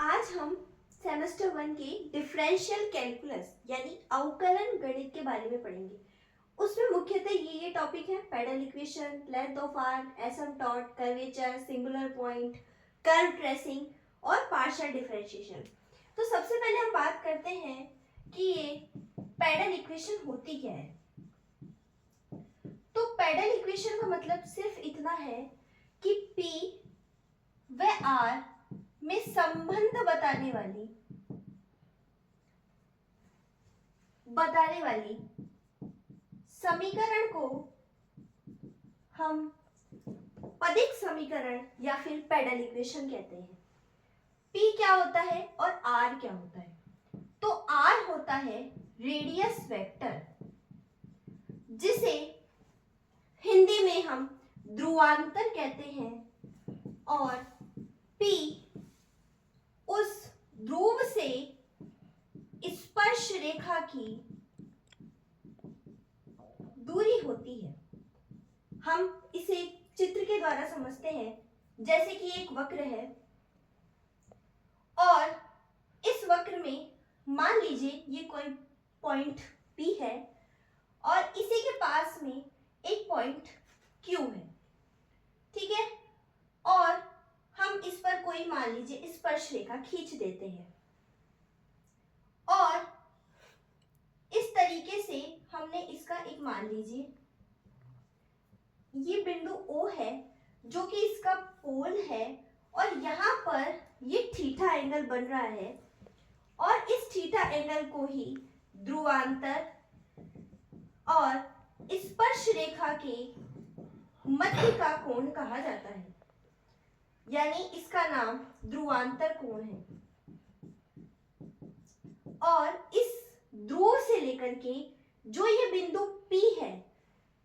आज हम सेमेस्टर 1 के डिफरेंशियल कैलकुलस यानी अवकलन गणित के बारे में पढ़ेंगे। उसमें मुख्यतः ये टॉपिक है pedal equation, length of arc, asymptote, curvature, singular point, curve tracing और पार्शियल डिफरेंशिएशन। तो सबसे पहले हम बात करते हैं कि ये पेडल इक्वेशन होती क्या है। तो पेडल इक्वेशन का मतलब सिर्फ इतना है कि P व R में संबंध बताने वाली समीकरण को हम पदिक समीकरण या फिर पेडल इक्वेशन कहते हैं। P क्या होता है और R क्या होता है? तो R होता है रेडियस वेक्टर, जिसे हिंदी में हम ध्रुवांतर कहते हैं, और P उस ध्रुव से स्पर्श रेखा की दूरी होती है। हम इसे चित्र के द्वारा समझते हैं, जैसे कि एक वक्र है और इस वक्र में मान लीजिए ये कोई पॉइंट P है और इसी के पास में एक पॉइंट Q है, ठीक है। और हम इस पर कोई मान लीजिए स्पर्श रेखा खींच देते हैं और इस तरीके से हमने इसका एक मान लीजिए ये बिंदु O है जो कि इसका पोल है, और यहाँ पर ये थीटा एंगल बन रहा है और इस थीटा एंगल को ही ध्रुवांतर और स्पर्श रेखा के मध्य का कोण कहा जाता है, यानी इसका नाम ध्रुवांतर कोण है। और इस ध्रुव से लेकर के जो ये बिंदु P है,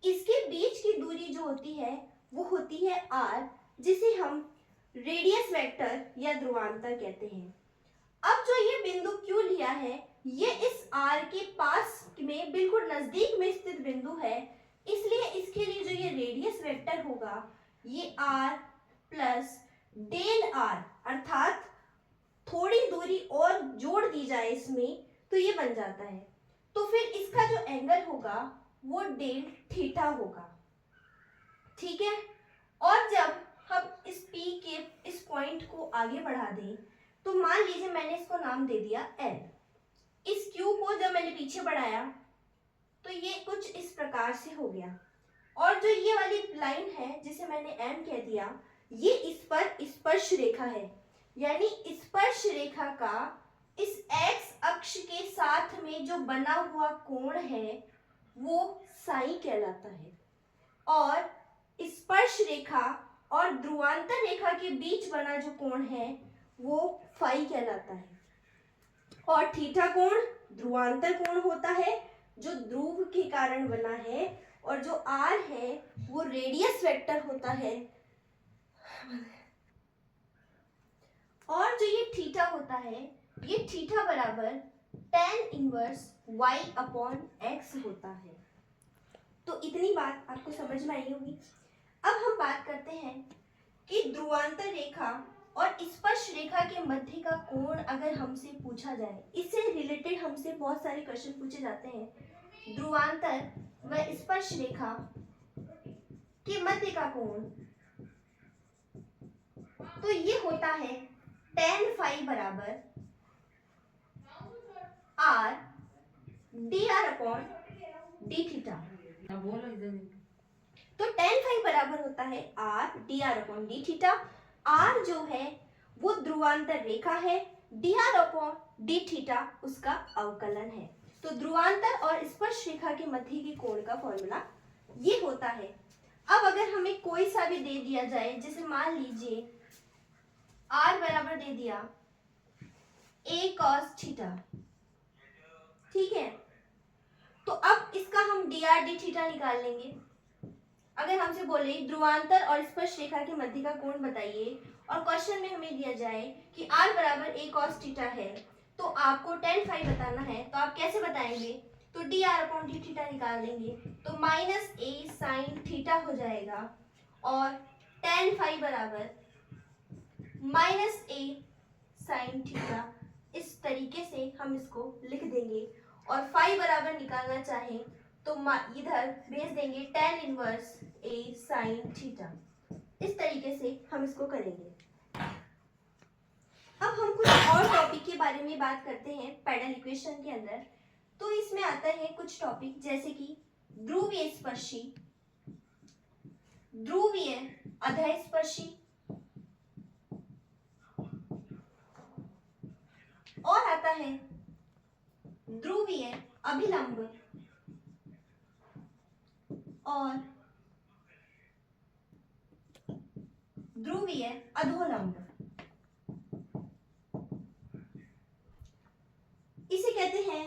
इसके बीच की दूरी जो होती है वो होती है R, जिसे हम रेडियस वेक्टर या ध्रुवांतर कहते हैं। अब जो ये बिंदु Q लिया है, ये इस R के पास में बिल्कुल नजदीक में स्थित बिंदु है, इसलिए इसके लिए जो ये रेडियस वेक्टर होगा ये R प्लस डेल R, अर्थात थोड़ी दूरी और जोड़ दी जाए इसमें तो ये बन जाता है। तो फिर इसका जो एंगल होगा वो डेल थीटा होगा, ठीक है। और जब हम इस P के इस पॉइंट को आगे बढ़ा दें तो मान लीजिए मैंने इसको नाम दे दिया L। इस Q को जब मैंने पीछे बढ़ाया तो ये कुछ इस प्रकार से हो गया, और जो ये वाली लाइन है जिसे मैंने M कह दिया, ये इस पर स्पर्श रेखा है, यानी स्पर्श रेखा का इस x अक्ष के साथ में जो बना हुआ कोण है वो साई कहलाता है, और स्पर्श रेखा और ध्रुवांतर रेखा के बीच बना जो कोण है वो फाई कहलाता है। और थीटा कोण ध्रुवांतर कोण होता है जो ध्रुव के कारण बना है, और जो R है वो रेडियस वेक्टर होता है, और जो ये थीटा होता है ये थीटा बराबर tan inverse y upon x होता है। तो इतनी बात आपको समझ में आई होगी। अब हम बात करते हैं कि ध्रुवांतर रेखा और स्पर्श रेखा के मध्य का कोण अगर हमसे पूछा जाए, इससे रिलेटेड हमसे बहुत सारे क्वेश्चन पूछे जाते हैं। ध्रुवांतर व स्पर्श रेखा के मध्य का कोण, तो ये होता है tan फाई बराबर r dr upon d theta. तो tan फाई बराबर होता है r dr upon d theta. r जो है वो ध्रुवांतर रेखा है, dr अपॉन d थीटा उसका अवकलन है। तो ध्रुवांतर और स्पर्श रेखा के मध्य के कोण का फॉर्मूला ये होता है। अब अगर हमें कोई सा भी दे दिया जाए, जैसे मान लीजिए r बराबर दे दिया a cos थीटा, ठीक है। तो अब इसका हम dr d थीटा निकाल लेंगे। अगर हमसे बोले ध्रुवांतर और स्पर्श रेखा के मध्य का कोण बताइए, और क्वेश्चन में हमें दिया जाए कि r बराबर a cos थीटा है, तो आपको tan फाई बताना है, तो आप कैसे बताएंगे? तो dr अपॉन d थीटा निकाल लेंगे, तो माइनस a साइन थीटा हो जाएगा, और tan फाई बराबर माइनस a साइन थीटा, इस तरीके से हम इसको लिख देंगे। और फाई बराबर निकालना चाहें तो इधर भेज देंगे tan inverse a sine theta. इस तरीके से हम इसको करेंगे। अब हम कुछ और टॉपिक के बारे में बात करते हैं पैरेलल इक्वेशन के अंदर। तो इसमें आता है कुछ टॉपिक जैसे कि ध्रुवीय स्पर्शी, ध्रुवीय अधस्पर्शी और आता है ध्रुवीय अभिलंब और ध्रुवीय अधोलंब। इसे कहते हैं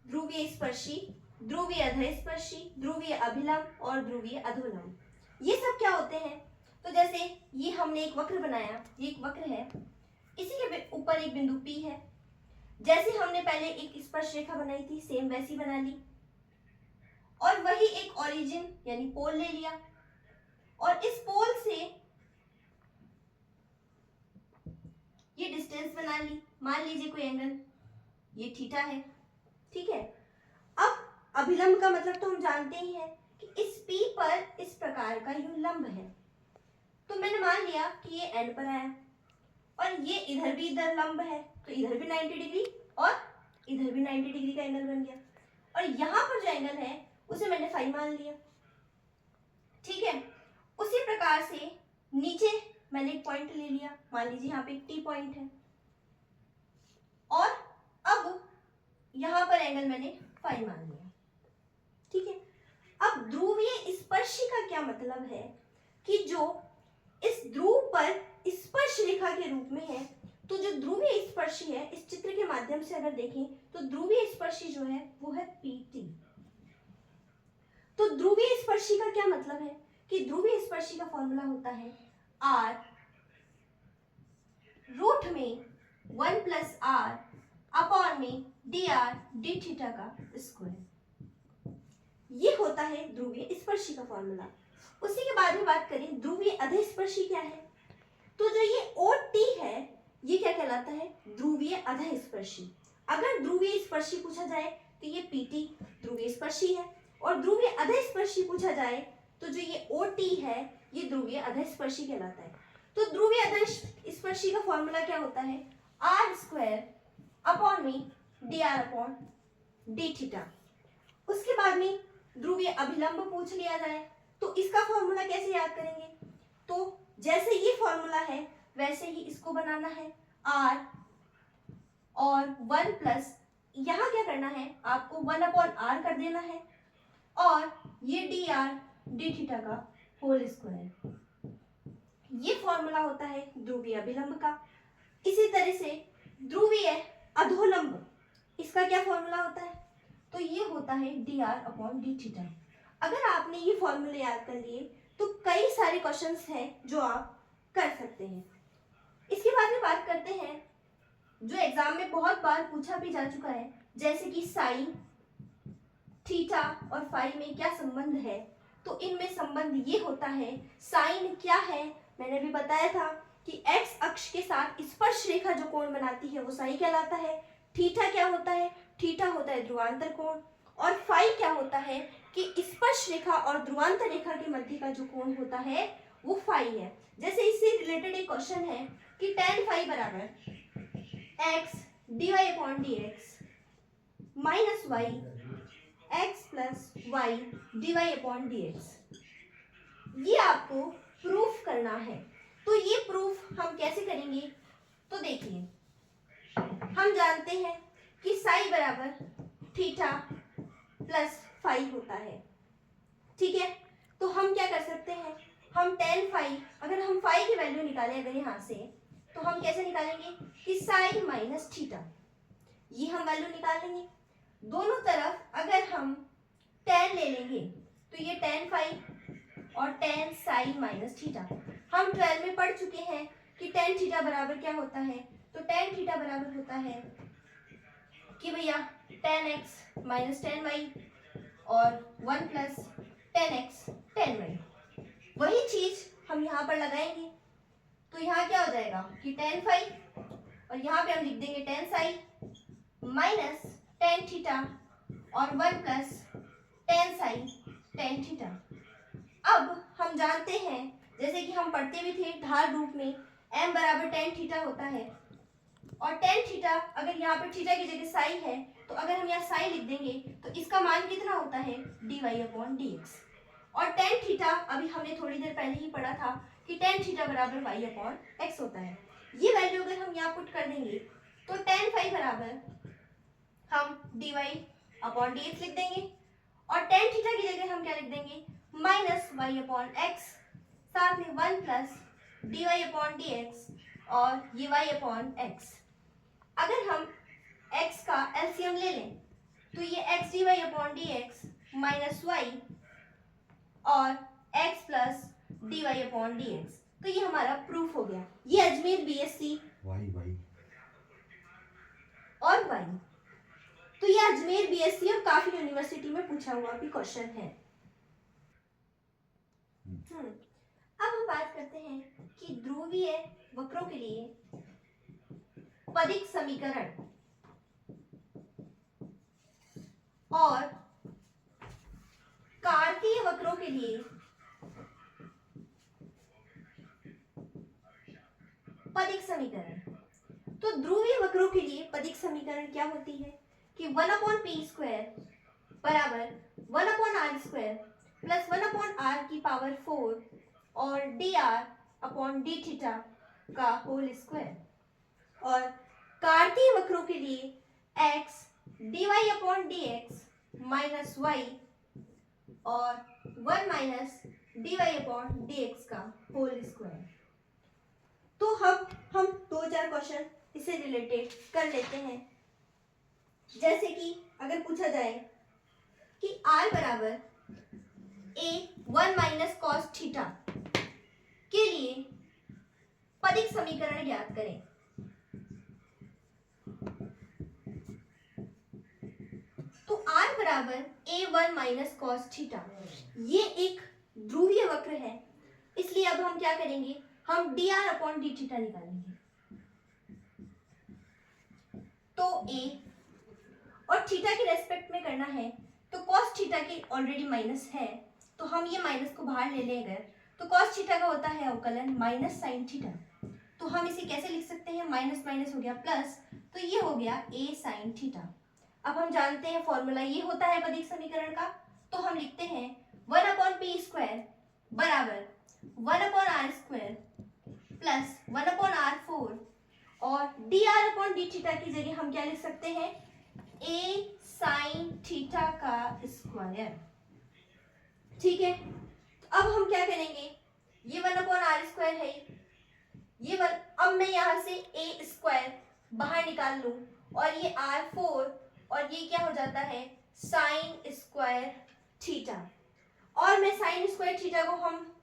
ध्रुवीय स्पर्शी, ध्रुवीय अधस्पर्शी, ध्रुवीय अभिलंब और ध्रुवीय अधोलंब। ये सब क्या होते हैं? तो जैसे ये हमने एक वक्र बनाया, ये एक वक्र है, इसी के ऊपर एक बिंदु P है। जैसे हमने पहले एक स्पर्श रेखा बनाई थी, सेम वैसी बना ली और वही एक ओरिजिन यानी पोल ले लिया और इस पोल से ये डिस्टेंस बना ली। मान लीजिए कोई एंगल, ये थीटा है, ठीक है। अब अभिलंब का मतलब तो हम जानते ही हैं कि इस P पर इस प्रकार का यूं लंब है। तो मैंने मान लिया कि ये एंड पर आया और ये इधर भी इधर लंब है, तो इधर भी 90 डिग्री और इधर भी 90 डिग्री का एंगल बन गया। और यहाँ पर जो एंगल है उसे मैंने फाई मान लिया, ठीक है। उसी प्रकार से नीचे मैंने एक पॉइंट ले लिया, मान लीजिए यहाँ पे एक टी पॉइंट है और अब यहाँ पर एंगल मैंने फाई मान लिया, ठीक है। अब ध्रुवीय स्पर्शी का क्या मतलब है कि जो इस ध्रुव पर स्पर्श रेखा के रूप में है, तो जो ध्रुवीय स्पर्शी है, इस चित्र के माध्यम से अगर देखें तो ध्रुवीय स्पर्शी जो है वो है PT। तो ध्रुवीय स्पर्शी का क्या मतलब है कि ध्रुवीय स्पर्शी का फॉर्मूला होता है R रूट में 1 प्लस R अपॉन में dr d थीटा का स्क्वायर। ये होता है ध्रुवीय स्पर्शी का फॉर्मूला। उसी के बाद में बात करें ध्रुवीय अधस्पर्शी क्या है। तो जो ये OT है ये क्या कहलाता है? ध्रुवीय अधस्पर्शी। अगर ध्रुवीय स्पर्शी पूछा जाए तो ये PT ध्रुवीय स्पर्शी है और ध्रुवीय अधस्पर्शी पूछा जाए तो जो ये OT है ये ध्रुवीय अधस्पर्शी कहलाता है। तो ध्रुवीय अधस्पर्शी का फॉर्मूला क्या होता है? R स्क्वायर अपॉन में dr अपॉन d थीटा। उसके बाद में ध्रुवीय अभिलंब पूछ लिया जाए तो इसका फॉर्मूला कैसे याद करेंगे? तो जैसे ये फॉर्मूला है वैसे ही इसको बनाना है, R और 1 प्लस, यहाँ क्या करना है आपको 1 अपॉन R कर देना है और ये dr d थीटा का होल स्क्वायर। ये फॉर्मूला होता है ध्रुवीय अभिलंब का। इसी तरह से ध्रुवीय अधोलंब, इसका क्या फॉर्मूला होता है? तो ये होता है dr अपॉन d थीटा। अगर आपने ये फॉर्मूले याद कर लिए तो कई सारे क्वेश्चंस हैं जो आप कर सकते हैं। इसके बाद में बात करते हैं जो एग्जाम में बहुत बार पूछा भी जा चुका है, जैसे कि साइन थीटा और फाई में क्या संबंध है। तो इनमें संबंध ये होता है, साइन क्या है मैंने भी बताया था कि x अक्ष के साथ स्पर्श रेखा जो कोण बनाती है वो साई कहलाता है। थीटा क्या होता है? थीटा होता है ध्रुवांतर कोण। और फाई क्या होता है कि स्पर्श रेखा और ध्रुवांतर रेखा के मध्य का जो कोण होता है वो फाई है। जैसे इससे रिलेटेड एक क्वेश्चन है कि tan फाई बराबर x dy upon dx minus y x plus y dy upon dx, ये आपको प्रूफ करना है। तो ये प्रूफ हम कैसे करेंगे? तो देखिए, हम जानते हैं कि साई बराबर थीटा प्लस फाई होता है, ठीक है। तो हम क्या कर सकते हैं, हम tan फाई, अगर हम फाई की वैल्यू निकालें अगर यहाँ से, तो हम कैसे निकालेंगे कि साई माइनस थीटा, ये हम वैल्यू निकाल लेंगे। दोनों तरफ अगर हम tan ले लेंगे तो ये tan फाई और tan साई माइनस थीटा। हम 12 में पढ़ चुके हैं कि tan थीटा बराबर क्या होता है। तो tan थीटा बराबर होता है कि भैया tan x minus tan y और 1 plus tan x tan y। वही चीज हम यहाँ पर लगाएंगे तो यहाँ क्या हो जाएगा कि tan फाई और यहाँ पे हम लिख देंगे ten Sai minus tan theta और 1 plus ten Sai tan theta. अब हम जानते हैं, जैसे कि हम पढ़ते भी थे ढाल रूप में, m बराबर टेन थीटा होता है और टेन थीटा अगर यहाँ पर थीटा की जगह साई है तो अगर हम यहाँ साई लिख देंगे तो इसका मान कितना होता है dy अपॉन dx। और टेन थीटा अभी हमने थोड़ी देर पहले ही पढ़ा था कि टेन थीटा बराबर y अपॉन x होता है। ये वैल्यू अगर हम यहाँ पुट कर देंगे तो टेन फाई बराबर हम dy अपॉन dx लिख देंगे और टेन थीटा की जगह हम क्या लिख देंगे माइनस y अपॉन x, साथ में 1 प्लस dy अपॉन dx और ये y अपॉन x। अगर हम x का एलसीएम ले लें तो ये x dy upon dx minus y और x plus dy upon dx, तो ये हमारा प्रूफ हो गया। ये अजमेर बीएससी और y, तो ये अजमेर बीएससी और काफी यूनिवर्सिटी में पूछा हुआ भी क्वेश्चन है। अब हम बात करते हैं कि ध्रुवीय वक्रों के लिए पदिक समीकरण और कार्तीय वक्रों के लिए पदिक समीकरण। तो ध्रुवीय वक्रों के लिए पदिक समीकरण क्या होती है कि 1 अपॉन पी स्क्वायर बराबर 1 upon r square plus 1 upon r की पावर 4 और d r upon d theta का होल स्क्वायर। और कार्तीय वक्रों के लिए x dy upon d x minus y और 1 minus d y upon d x का होल स्क्वायर। तो हम दो चार क्वेश्चन इससे रिलेटेड कर लेते हैं। जैसे कि अगर पूछा जाए कि r बराबर a 1 माइनस कॉस थीटा के लिए पदिक समीकरण ज्ञात करें। तो r बराबर a 1 माइनस कॉस थीटा ये एक ध्रुवीय वक्र है, इसलिए अब हम क्या करेंगे, हम dr अपॉन डी थीटा निकालेंगे। तो a और थीटा के रेस्पेक्ट में करना है तो कॉस थीटा की ऑलरेडी माइनस है, तो हम ये माइनस को बाहर ले लें अगर, तो कॉस थीटा का होता है अवकलन माइनस साइन थीटा। तो हम इसे कैसे लिख सकते हैं, माइनस माइनस हो गया प्लस, तो ये हो गया a साइन थीटा। अब हम जानते हैं फॉर्मूला ये होता है पदिक समीकरण का, तो हम लिखते हैं 1 अपॉन पी स्क्वायर बराबर 1 upon r square plus 1 upon r 4 और d r upon d theta की जगह हम क्या लिख सकते हैं a साइन थीटा का स्क्वायर। ठीक है, तो अब हम क्या करेंगे, ये 1 अपॉन आर स्क्वायर है, ये 1, अब मैं यहाँ से a स्क्वायर बाहर निकाल लूं और ये r4 और ये क्या हो जाता है साइन स्क्वायर थीटा। और मैं साइन स्क्वायर थीटा को हम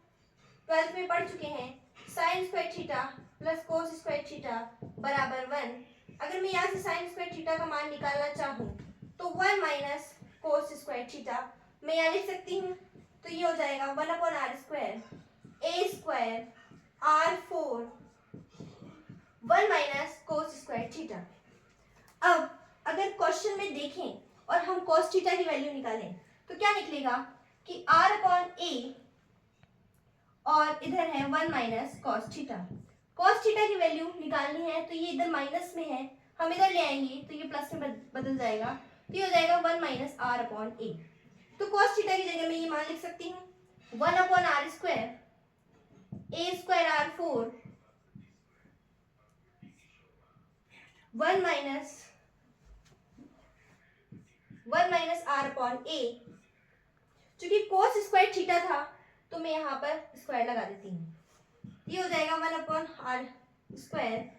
12th में पढ़ चुके हैं, sine square theta plus cos square theta बराबर 1। अगर मैं यहाँ से साइन स्क्वायर थीटा का मान निकालना चाहूँ तो 1 माइनस कोस स्क्वायर थीटा मैं यहाँ लिख सकती हूँ, तो ये हो जाएगा 1 upon r square a square r4 1 minus cos square theta. अब अगर क्वेश्चन में देखें और हम cos थीटा की वैल्यू निकालें तो क्या निकलेगा कि r अपॉन a और इधर है 1 minus cos theta. cos theta की वैल्यू निकालनी है तो ये इधर माइनस में है, हम इधर ले आएंगे तो ये प्लस में बदल जाएगा, तो ये हो जाएगा 1 माइनस r अपॉन a। तो cos थीटा की जगह मैं ये मान लिख सकती हूँ 1 upon r square a square r4 1 minus r upon a. चूंकि कोस स्क्वायर थीटा था तो मैं यहाँ पर स्क्वायर लगा देती हूँ, ये हो जाएगा 1 upon r square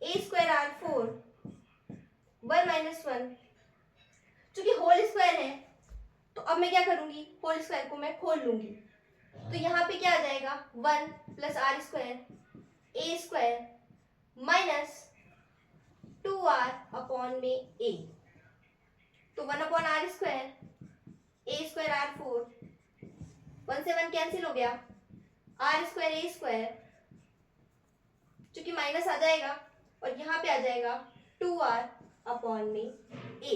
a square r4 1 minus 1। चूंकि होल स्क्वायर है तो अब मैं क्या करूंगी, होल स्क्वायर को मैं खोल लूंगी, तो यहाँ पे क्या आ जाएगा 1 plus r square a square minus 2r upon में a। तो 1 upon r square a square r4 1 से 1 कैंसिल हो गया, आर स्क्वायर ए स्क्वायर चूंकि माइनस आ जाएगा और यहाँ पे आ जाएगा 2r अपॉन में a।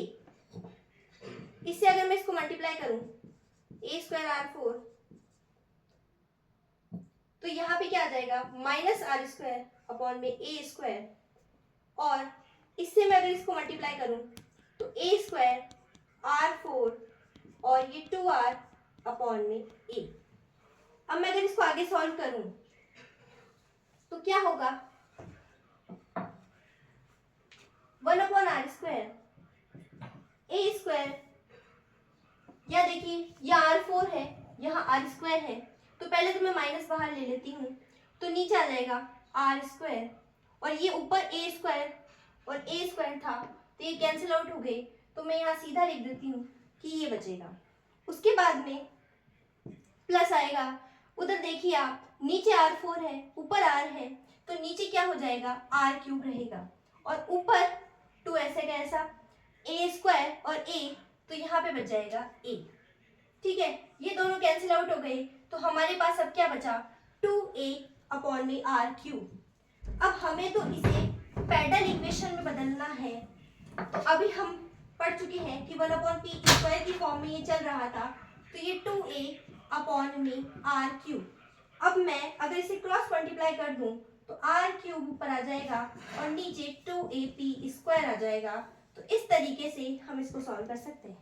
इससे अगर मैं इसको मल्टीप्लाई करूं a स्क्वायर r4, तो यहाँ पे क्या आ जाएगा माइनस आर स्क्वायर अपॉन में a स्क्वायर, और इससे मैं अगर इसको मल्टीप्लाई करूं तो a स्क्वायर r4 और ये 2r अपॉन में a। अब मैं अगर इसको आगे सॉल्व करूं तो क्या होगा 1 upon r square a square, या देखिए यह r4 है, यहाँ r स्क्वायर है, तो पहले तो मैं माइनस बाहर ले लेती हूँ, तो नीचे आ जाएगा आर स्क्वायर, और ये ऊपर ए स्क्वायर और ए स्क्वायर था तो ये कैंसिल आउट हो गए, तो मैं यहाँ सीधा लिख देती हूँ कि ये बचेगा। उसके बाद में प्लस आएगा, उधर देखिए आप नीचे r4 है ऊपर r है, तो नीचे क्या हो जाएगा r³ रहेगा, और ऊपर 2 ऐसे का ऐसा a स्क्वायर और a, तो यहाँ पे बच जाएगा a। ठीक है, ये दोनों कैंसिल आउट हो गए, तो हमारे पास अब क्या बचा 2a अपॉन में r³। अब हमें तो इसे पैरेलल इक्वेशन में बदलना है, तो अभी हम पढ़ चुके हैं कि 1 अपॉन पी स्क्वायर की फॉर्म में ये चल रहा था, तो ये 2a अपॉन में r³। अब मैं अगर इसे क्रॉस मल्टीप्लाई कर दूं तो r³ ऊपर आ जाएगा और नीचे 2ap स्क्वायर आ जाएगा। तो इस तरीके से हम इसको सॉल्व कर सकते हैं।